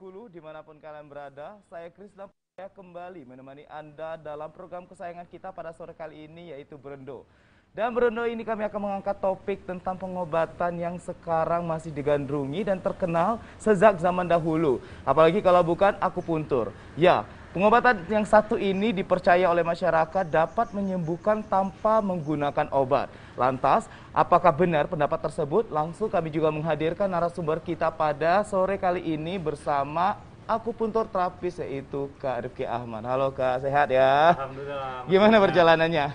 Bengkulu, dimanapun kalian berada, saya Krisna kembali menemani Anda dalam program kesayangan kita pada sore kali ini, yaitu Berendo. Dan Berendo ini kami akan mengangkat topik tentang pengobatan yang sekarang masih digandrungi dan terkenal sejak zaman dahulu. Apalagi kalau bukan akupuntur. Ya, pengobatan yang satu ini dipercaya oleh masyarakat dapat menyembuhkan tanpa menggunakan obat. Lantas, apakah benar pendapat tersebut? Langsung kami juga menghadirkan narasumber kita pada sore kali ini bersama akupuntur terapis, yaitu Kak Rifki Ahmad. Halo Kak, sehat ya? Alhamdulillah. Gimana perjalanannya?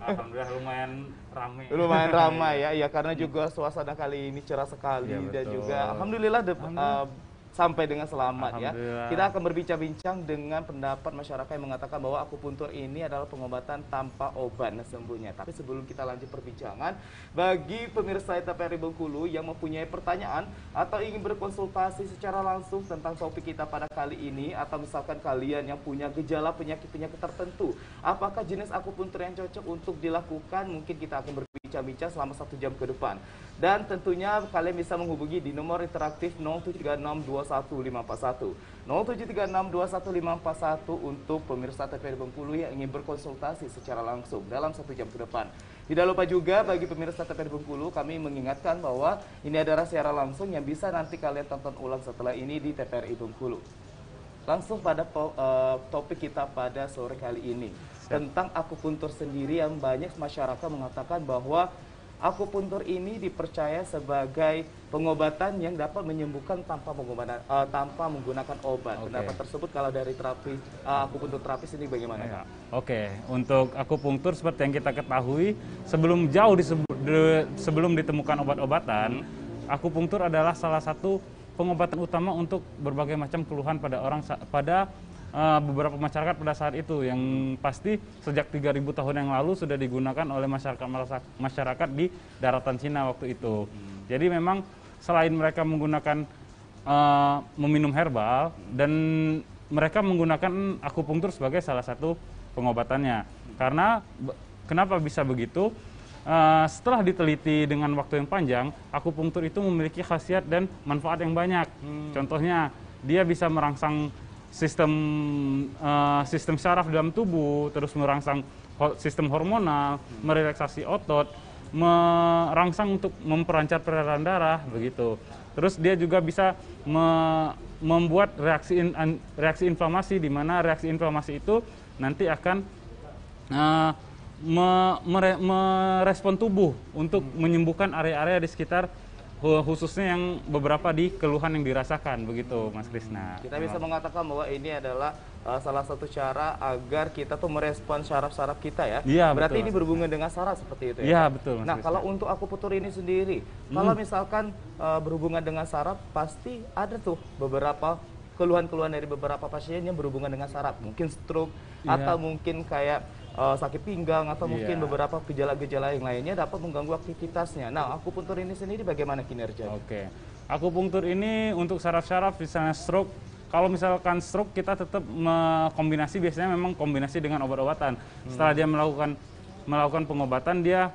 Alhamdulillah lumayan ramai. Lumayan ramai ya, iya karena juga suasana kali ini cerah sekali Ya, dan betul. juga alhamdulillah, sampai dengan selamat ya. Alhamdulillah. Kita akan berbincang-bincang dengan pendapat masyarakat yang mengatakan bahwa akupuntur ini adalah pengobatan tanpa obat sesungguhnya. Tapi sebelum kita lanjut perbincangan, bagi pemirsa TVRI Bengkulu yang mempunyai pertanyaan atau ingin berkonsultasi secara langsung tentang topik kita pada kali ini, atau misalkan kalian yang punya gejala penyakit-penyakit tertentu, apakah jenis akupuntur yang cocok untuk dilakukan, mungkin kita akan berbincang-bincang selama 1 jam ke depan. Dan tentunya kalian bisa menghubungi di nomor interaktif 0736214541. 0736214541 untuk pemirsa TVRI Bengkulu yang ingin berkonsultasi secara langsung dalam 1 jam ke depan. Tidak lupa juga bagi pemirsa TVRI Bengkulu, kami mengingatkan bahwa ini adalah siaran langsung yang bisa nanti kalian tonton ulang setelah ini di TVRI Bengkulu. Langsung pada topik kita pada sore kali ini, tentang akupuntur sendiri, yang banyak masyarakat mengatakan bahwa akupuntur ini dipercaya sebagai pengobatan yang dapat menyembuhkan tanpa menggunakan obat. Oke. Pendapat tersebut kalau dari akupuntur terapis ini bagaimana, Kak? Oke, untuk akupunktur seperti yang kita ketahui, sebelum ditemukan obat-obatan, akupunktur adalah salah satu pengobatan utama untuk berbagai macam keluhan pada beberapa masyarakat pada saat itu, yang pasti sejak 3000 tahun yang lalu sudah digunakan oleh masyarakat di daratan Cina waktu itu. Jadi memang selain mereka menggunakan meminum herbal, dan mereka menggunakan akupunktur sebagai salah satu pengobatannya. Karena kenapa bisa begitu? Setelah diteliti dengan waktu yang panjang, akupunktur itu memiliki khasiat dan manfaat yang banyak. Contohnya, dia bisa merangsang sistem syaraf dalam tubuh, terus merangsang sistem hormonal, merelaksasi otot, merangsang untuk memperancar peredaran darah, begitu. Terus dia juga bisa membuat reaksi inflamasi, di mana reaksi inflamasi itu nanti akan merespon tubuh untuk menyembuhkan area-area di sekitar, khususnya yang beberapa di keluhan yang dirasakan, begitu Mas Krisna. Kita bisa mengatakan bahwa ini adalah salah satu cara agar kita tuh merespon syaraf-syaraf kita ya. Iya, Berarti betul, ini berhubungan dengan saraf seperti itu ya? Iya, betul Mas Nah, Krisna. kalau untuk akupuntur ini sendiri, kalau misalkan berhubungan dengan saraf, pasti ada tuh beberapa keluhan-keluhan dari beberapa pasien yang berhubungan dengan saraf. Mungkin stroke, Iya. atau mungkin kayak sakit pinggang, atau mungkin Iya. beberapa gejala-gejala yang lainnya dapat mengganggu aktivitasnya. Nah, akupuntur ini sendiri bagaimana kinerjanya? Oke, akupunktur ini untuk saraf-saraf, misalnya stroke. Kalau misalkan stroke, kita tetap kombinasi, biasanya memang kombinasi dengan obat-obatan. Setelah dia melakukan pengobatan, dia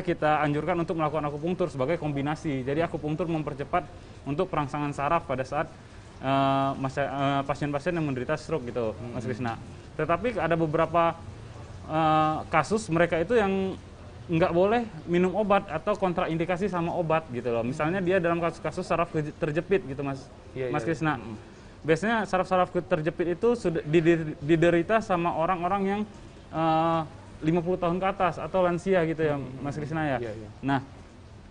kita anjurkan untuk melakukan akupunktur sebagai kombinasi. Jadi akupunktur mempercepat untuk perangsangan saraf pada saat pasien-pasien yang menderita stroke, gitu, Mas Krisna. Tetapi ada beberapa kasus mereka itu yang nggak boleh minum obat atau kontraindikasi sama obat, gitu loh. Misalnya dia dalam kasus-kasus saraf terjepit, gitu Mas Krisna. Biasanya saraf-saraf terjepit itu sudah diderita sama orang-orang yang 50 tahun ke atas atau lansia, gitu ya Mas Krisna ya. Nah,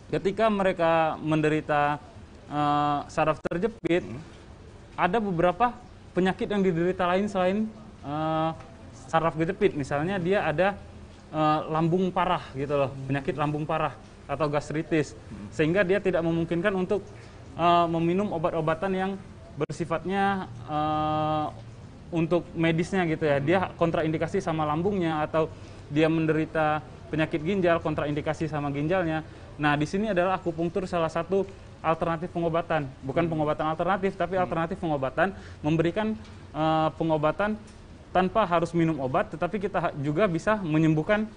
ketika mereka menderita saraf terjepit, ada beberapa penyakit yang diderita lain selain saraf kejepit. Misalnya dia ada lambung parah, gitu loh, penyakit lambung parah atau gastritis, sehingga dia tidak memungkinkan untuk meminum obat-obatan yang bersifatnya untuk medisnya, gitu ya. Dia kontraindikasi sama lambungnya, atau dia menderita penyakit ginjal, kontraindikasi sama ginjalnya. Nah, di sini adalah akupunktur salah satu alternatif pengobatan, bukan pengobatan alternatif, tapi alternatif pengobatan, memberikan pengobatan tanpa harus minum obat, tetapi kita juga bisa menyembuhkan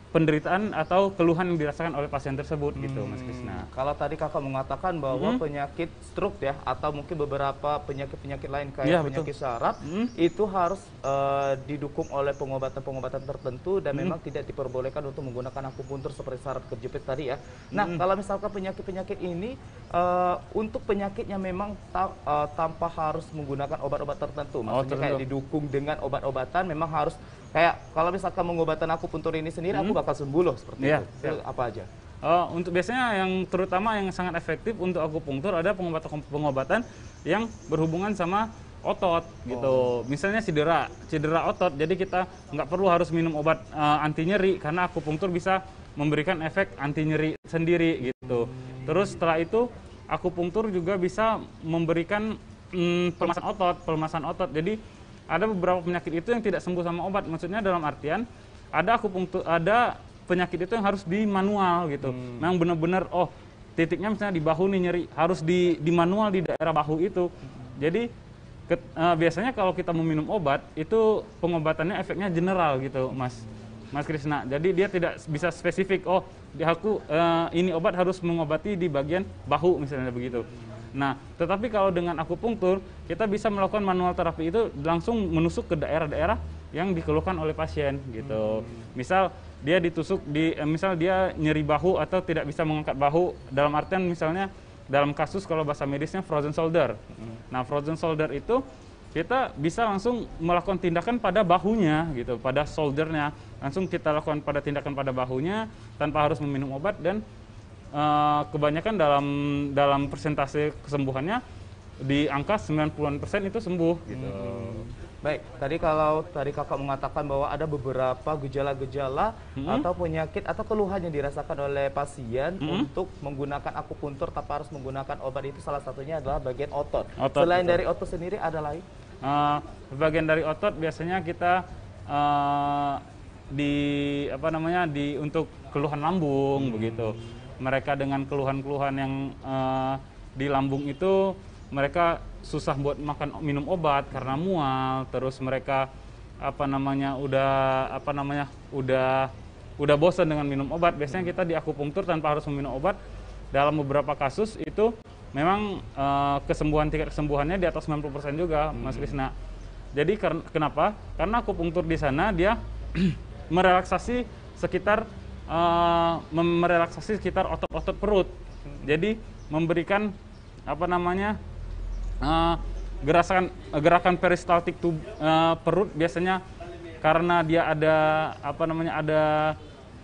penderitaan atau keluhan yang dirasakan oleh pasien tersebut gitu, Mas Krisna. Kalau tadi kakak mengatakan bahwa penyakit stroke ya, atau mungkin beberapa penyakit-penyakit lain kayak Iya, penyakit saraf, itu harus didukung oleh pengobatan-pengobatan tertentu dan memang tidak diperbolehkan untuk menggunakan akupuntur seperti saraf kejepit tadi ya. Nah, kalau misalkan penyakit-penyakit ini untuk penyakitnya memang tanpa harus menggunakan obat-obat tertentu, maksudnya kayak didukung dengan obat-obatan, memang harus kayak kalau misalkan pengobatan akupuntur ini sendiri aku bakal sembuh loh seperti itu. Apa aja? Untuk biasanya yang terutama yang sangat efektif untuk akupunktur ada pengobatan yang berhubungan sama otot gitu. Misalnya cedera otot. Jadi kita nggak perlu harus minum obat anti nyeri karena akupunktur bisa memberikan efek anti nyeri sendiri gitu. Terus setelah itu akupunktur juga bisa memberikan pelemasan otot. Jadi ada beberapa penyakit itu yang tidak sembuh sama obat. Maksudnya dalam artian ada akupunktur, ada penyakit itu yang harus di manual gitu. Memang benar-benar titiknya misalnya di bahu nih nyeri, harus di manual di daerah bahu itu. Jadi biasanya kalau kita meminum obat itu pengobatannya efeknya general gitu, Mas Krisna. Jadi dia tidak bisa spesifik, ini obat harus mengobati di bagian bahu misalnya begitu. Nah, tetapi kalau dengan akupunktur, kita bisa melakukan manual terapi itu langsung menusuk ke daerah-daerah yang dikeluhkan oleh pasien gitu. Misal dia ditusuk misal dia nyeri bahu atau tidak bisa mengangkat bahu, dalam artian misalnya dalam kasus kalau bahasa medisnya frozen shoulder. Nah, frozen shoulder itu kita bisa langsung melakukan tindakan pada bahunya gitu, pada shouldernya. Langsung kita lakukan pada tindakan pada bahunya tanpa harus meminum obat, dan kebanyakan dalam persentase kesembuhannya di angka 90% itu sembuh gitu. Baik, tadi kakak mengatakan bahwa ada beberapa gejala-gejala atau penyakit atau keluhan yang dirasakan oleh pasien untuk menggunakan akupuntur tanpa harus menggunakan obat, itu salah satunya adalah bagian otot. Selain dari otot sendiri ada lain? Bagian dari otot biasanya kita untuk keluhan lambung begitu. Mereka dengan keluhan-keluhan yang di lambung itu mereka susah buat minum obat karena mual, terus mereka udah bosan dengan minum obat. Biasanya kita di akupunktur tanpa harus minum obat. Dalam beberapa kasus itu memang tingkat kesembuhannya di atas 90% juga, Mas Krisna. Jadi kenapa? Karena akupunktur di sana dia merelaksasi sekitar otot-otot perut. Jadi memberikan gerakan peristaltik perut biasanya karena dia ada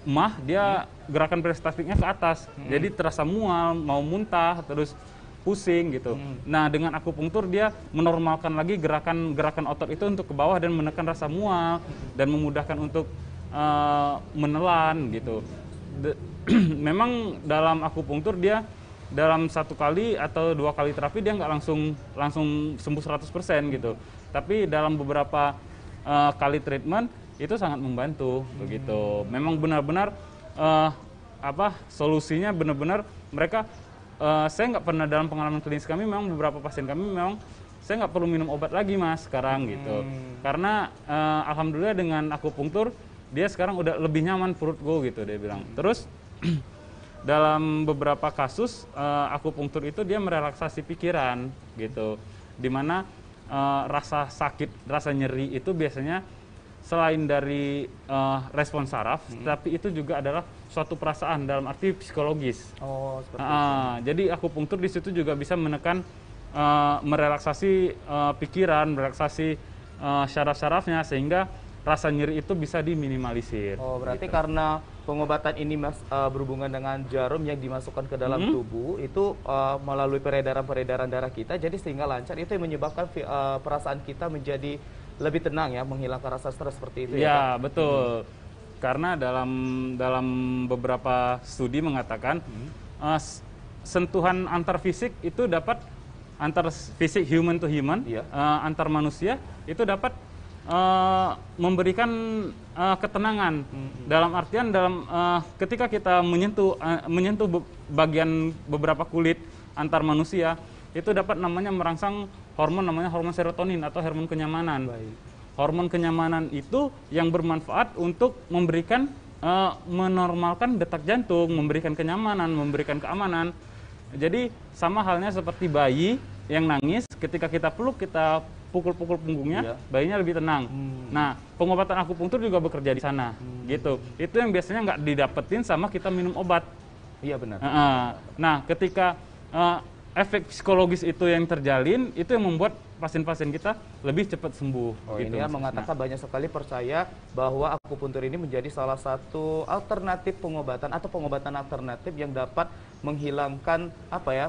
emah, dia gerakan peristaltiknya ke atas. Jadi terasa mual, mau muntah, terus pusing gitu. Nah, dengan akupunktur dia menormalkan lagi gerakan otot itu untuk ke bawah dan menekan rasa mual dan memudahkan untuk menelan gitu. Memang dalam akupunktur dia dalam 1 kali atau 2 kali terapi dia nggak langsung sembuh 100% gitu. Tapi dalam beberapa kali treatment itu sangat membantu begitu. Memang benar-benar solusinya benar-benar mereka saya nggak pernah, dalam pengalaman klinis kami memang beberapa pasien kami memang saya nggak perlu minum obat lagi Mas sekarang gitu. Karena alhamdulillah dengan akupunktur dia sekarang udah lebih nyaman perutku gitu, dia bilang. Terus dalam beberapa kasus akupunktur itu dia merelaksasi pikiran gitu, dimana rasa sakit, rasa nyeri itu biasanya selain dari respon saraf, tapi itu juga adalah suatu perasaan dalam arti psikologis. Jadi akupunktur di situ juga bisa menekan, merelaksasi pikiran, merelaksasi syaraf-syarafnya sehingga rasa nyeri itu bisa diminimalisir. Berarti karena pengobatan ini berhubungan dengan jarum yang dimasukkan ke dalam tubuh itu melalui peredaran darah kita, jadi sehingga lancar, itu yang menyebabkan perasaan kita menjadi lebih tenang ya, menghilangkan rasa stres seperti itu ya. Ya, betul. Karena dalam beberapa studi mengatakan sentuhan antar fisik itu dapat, antar fisik human to human, antar manusia itu dapat memberikan ketenangan. Dalam artian ketika kita menyentuh bagian beberapa kulit antar manusia, itu dapat merangsang namanya hormon serotonin atau hormon kenyamanan. Hormon kenyamanan itu yang bermanfaat untuk memberikan menormalkan detak jantung, memberikan kenyamanan, memberikan keamanan. Jadi sama halnya seperti bayi yang nangis, ketika kita peluk, kita pukul-pukul punggungnya, bayinya lebih tenang. Nah, pengobatan akupunktur juga bekerja di sana, gitu. Itu yang biasanya nggak didapetin sama kita minum obat. Iya benar. Nah, ketika efek psikologis itu yang terjalin, itu yang membuat pasien-pasien kita lebih cepat sembuh. Gitu, ini kan mengatakan banyak sekali percaya bahwa akupuntur ini menjadi salah satu alternatif pengobatan atau pengobatan alternatif yang dapat menghilangkan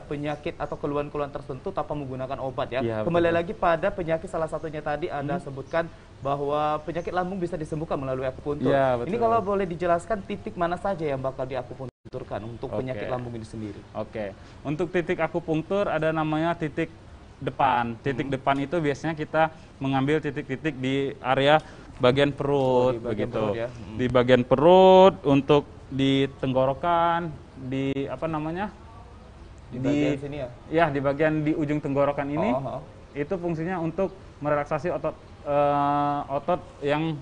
penyakit atau keluhan-keluhan tertentu tanpa menggunakan obat ya. Kembali lagi pada penyakit salah satunya tadi Anda sebutkan bahwa penyakit lambung bisa disembuhkan melalui akupuntur. Ini kalau boleh dijelaskan titik mana saja yang bakal diakupunturkan untuk penyakit lambung ini sendiri? Untuk titik akupunktur ada namanya titik depan. Titik depan itu biasanya kita mengambil titik-titik di area bagian perut, begitu. Di bagian perut, untuk di tenggorokan, di di bagian sini ya? Ya, di bagian di ujung tenggorokan ini. Itu fungsinya untuk merelaksasi otot yang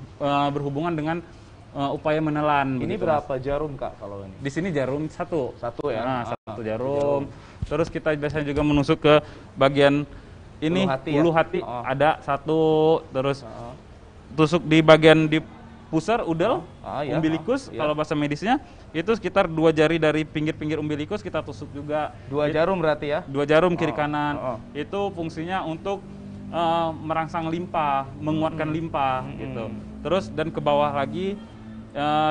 berhubungan dengan upaya menelan. Ini begitu. Berapa jarum Kak kalau ini? Di sini jarum satu ya. Nah, satu jarum. Terus kita biasanya juga menusuk ke bagian ini bulu hati ada satu, terus tusuk di bagian di pusar udel, umbilikus kalau bahasa medisnya, itu sekitar 2 jari dari pinggir-pinggir umbilikus kita tusuk juga. 2 jarum berarti ya? 2 jarum kiri kanan. Itu fungsinya untuk merangsang limpa, menguatkan limpa gitu. Terus dan ke bawah lagi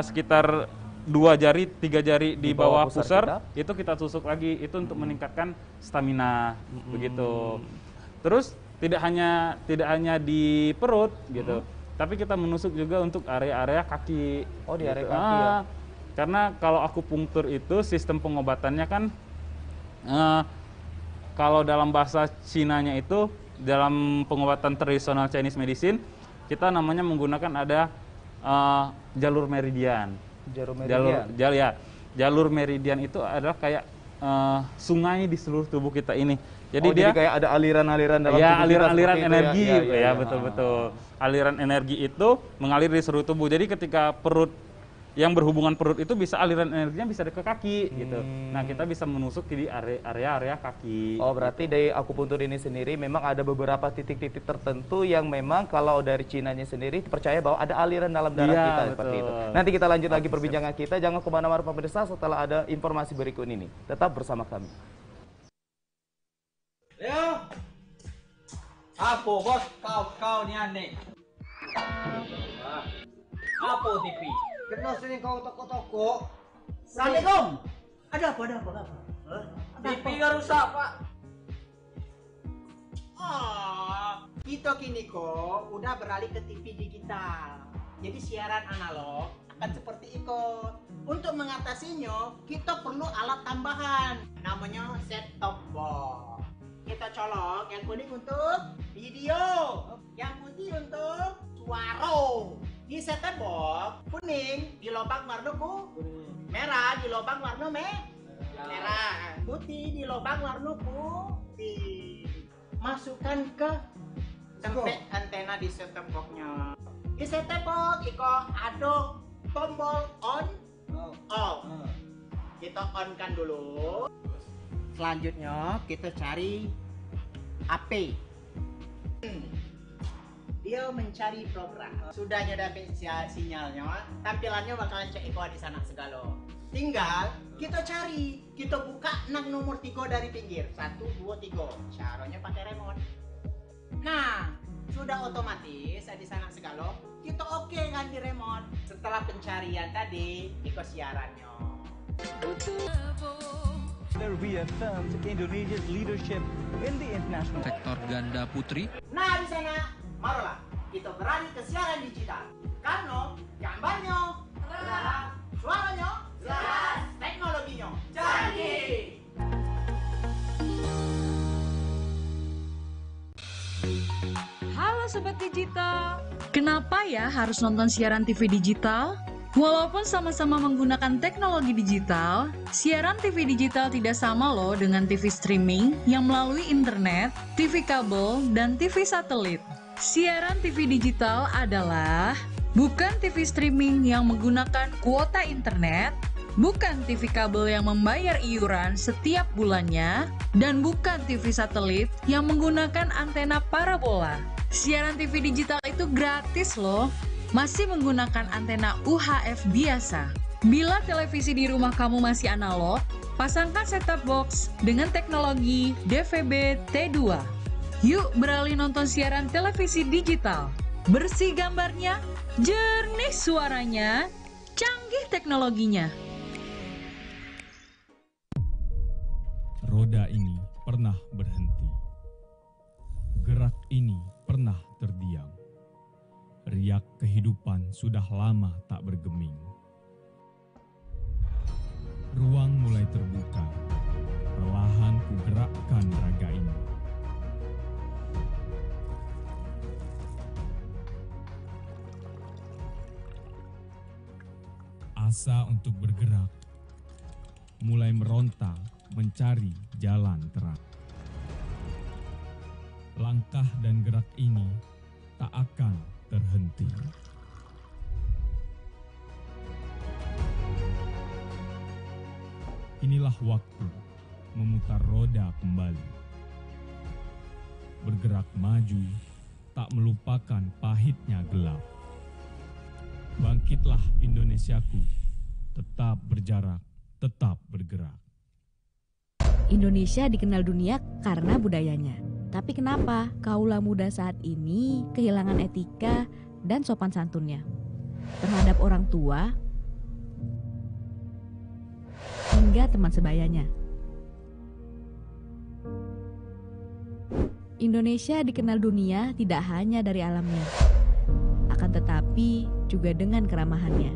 sekitar 2 jari, 3 jari di bawah pusar itu kita tusuk lagi, itu untuk meningkatkan stamina begitu. Terus tidak hanya di perut gitu, tapi kita menusuk juga untuk area-area kaki. Di area kaki ya. Karena kalau akupunktur itu sistem pengobatannya kan kalau dalam bahasa Cinanya itu dalam pengobatan tradisional Chinese medicine kita namanya menggunakan ada jalur meridian. Jalur meridian itu adalah kayak sungai di seluruh tubuh kita ini. Jadi dia kayak ada aliran-aliran dalam tubuh kita. Aliran energi betul. Aliran energi itu mengalir di seluruh tubuh. Jadi ketika perut yang berhubungan perut itu bisa aliran energinya bisa ke kaki gitu. Nah, kita bisa menusuk di area kaki. Berarti dari akupuntur ini sendiri memang ada beberapa titik-titik tertentu yang memang kalau dari Cinanya sendiri percaya bahwa ada aliran dalam darah kita seperti itu. Nanti kita lanjut lagi perbincangan kita. Jangan kemana-mana pemirsa, setelah ada informasi berikut ini. Tetap bersama kami. Apa bos? Kau ni aneh. Apa TV? Kena sini kau toko-toko. Assalamualaikum. Ada apa? TV kan rusak pak. Kita kini kok udah beralih ke TV digital. Jadi siaran analog akan seperti ikut. Untuk mengatasinya, kita perlu alat tambahan. Namanya set-top box. Kita colok yang kuning untuk video, yang putih untuk suara. Di set-top box kuning di lubang warna merah, di lubang warna merah, putih di lubang warna putih. Masukkan ke tempat antena di set-top box-nya. Di set-top box iko ada tombol on off. Kita on kan dulu. Selanjutnya kita cari HP. Dia mencari program. Sudahnya dapat sinyalnya, tampilannya bakalan cek iko di sana segala. Tinggal kita cari, kita buka nomor 3 dari pinggir. 1, 2, 3. Caranya pakai remote. Nah, sudah otomatis di sana segala. Kita oke kan di remote. Setelah pencarian tadi, iko siarannya. There reaffirmed Indonesia's leadership in the international sektor ganda putri. Nah, di sana marolah kita beralih ke siaran digital. Karena gambarnya jelas, suaranya jelas, teknologinya canggih. Halo Sobat Digital, kenapa ya harus nonton siaran TV digital? Walaupun sama-sama menggunakan teknologi digital, siaran TV digital tidak sama loh dengan TV streaming yang melalui internet, TV kabel, dan TV satelit. Siaran TV digital adalah Bukan TV streaming yang menggunakan kuota internet, bukan TV kabel yang membayar iuran setiap bulannya, dan bukan TV satelit yang menggunakan antena parabola. Siaran TV digital itu gratis loh, masih menggunakan antena UHF biasa. Bila televisi di rumah kamu masih analog, pasangkan set-top box dengan teknologi DVB T2. Yuk beralih nonton siaran televisi digital. Bersih gambarnya, jernih suaranya, canggih teknologinya. Roda ini pernah berhenti. Gerak ini pernah terdiam. Riak kehidupan sudah lama tak bergeming. Ruang mulai terbuka. Perlahan ku gerakkan raga ini. Asa untuk bergerak mulai meronta mencari jalan terang. Langkah dan gerak ini tak akan terhenti. Inilah waktu memutar roda kembali. Bergerak maju, tak melupakan pahitnya gelap. Bangkitlah Indonesiaku, tetap berjarak, tetap bergerak. Indonesia dikenal dunia karena budayanya. Tapi kenapa kaula muda saat ini kehilangan etika dan sopan santunnya terhadap orang tua hingga teman sebayanya? Indonesia dikenal dunia tidak hanya dari alamnya, akan tetapi juga dengan keramahannya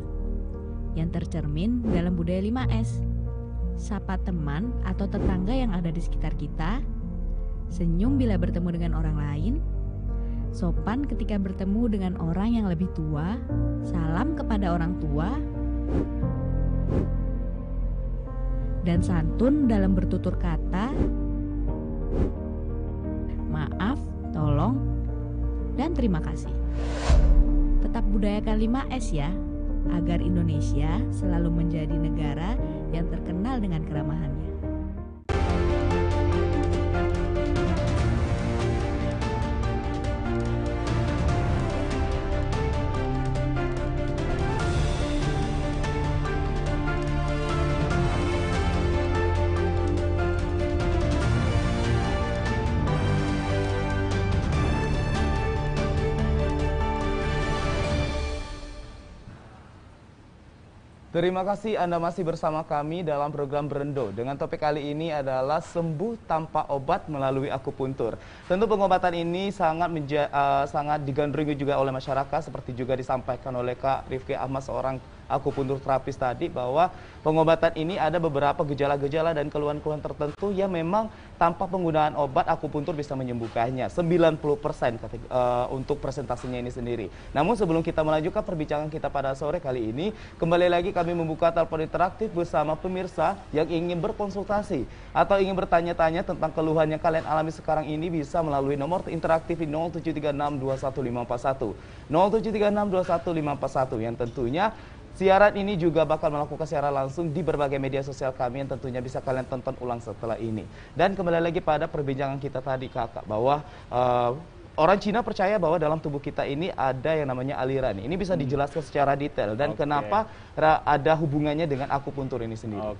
yang tercermin dalam budaya 5S. Sapa teman atau tetangga yang ada di sekitar kita, senyum bila bertemu dengan orang lain, sopan ketika bertemu dengan orang yang lebih tua, salam kepada orang tua, dan santun dalam bertutur kata, maaf, tolong, dan terima kasih. Tetap budayakan 5S ya, agar Indonesia selalu menjadi negara yang terkenal dengan keramahannya. Terima kasih Anda masih bersama kami dalam program Berendo. Dengan topik kali ini adalah sembuh tanpa obat melalui akupuntur. Tentu pengobatan ini sangat digandrungi juga oleh masyarakat, seperti juga disampaikan oleh Kak Rifki Ahmad, seorang akupuntur terapis tadi, bahwa pengobatan ini ada beberapa gejala-gejala dan keluhan-keluhan tertentu yang memang tanpa penggunaan obat akupuntur bisa menyembuhkannya 90% untuk presentasinya ini sendiri. Namun sebelum kita melanjutkan perbincangan kita pada sore kali ini, kembali lagi kami membuka telepon interaktif bersama pemirsa yang ingin berkonsultasi atau ingin bertanya-tanya tentang keluhan yang kalian alami sekarang ini, bisa melalui nomor interaktif di 0736211541 0736211541 yang tentunya siaran ini juga bakal melakukan siaran langsung di berbagai media sosial kami yang tentunya bisa kalian tonton ulang setelah ini. Dan kembali lagi pada perbincangan kita tadi, Kakak, bahwa orang Cina percaya bahwa dalam tubuh kita ini ada yang namanya aliran. Ini bisa dijelaskan secara detail dan kenapa ada hubungannya dengan akupuntur ini sendiri.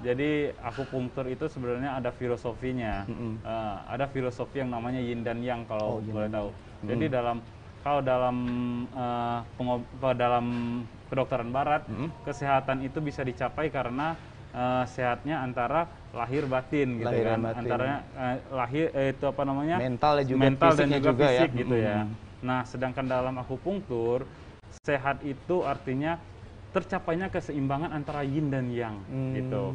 Jadi akupunktur itu sebenarnya ada filosofinya. Ada filosofi yang namanya yin dan yang, kalau boleh tahu. Jadi dalam kedokteran barat, kesehatan itu bisa dicapai karena sehatnya antara lahir batin gitu kan, antara lahir itu apa namanya, mental dan juga fisik ya, gitu ya. Nah, sedangkan dalam akupunktur, sehat itu artinya tercapainya keseimbangan antara yin dan yang gitu.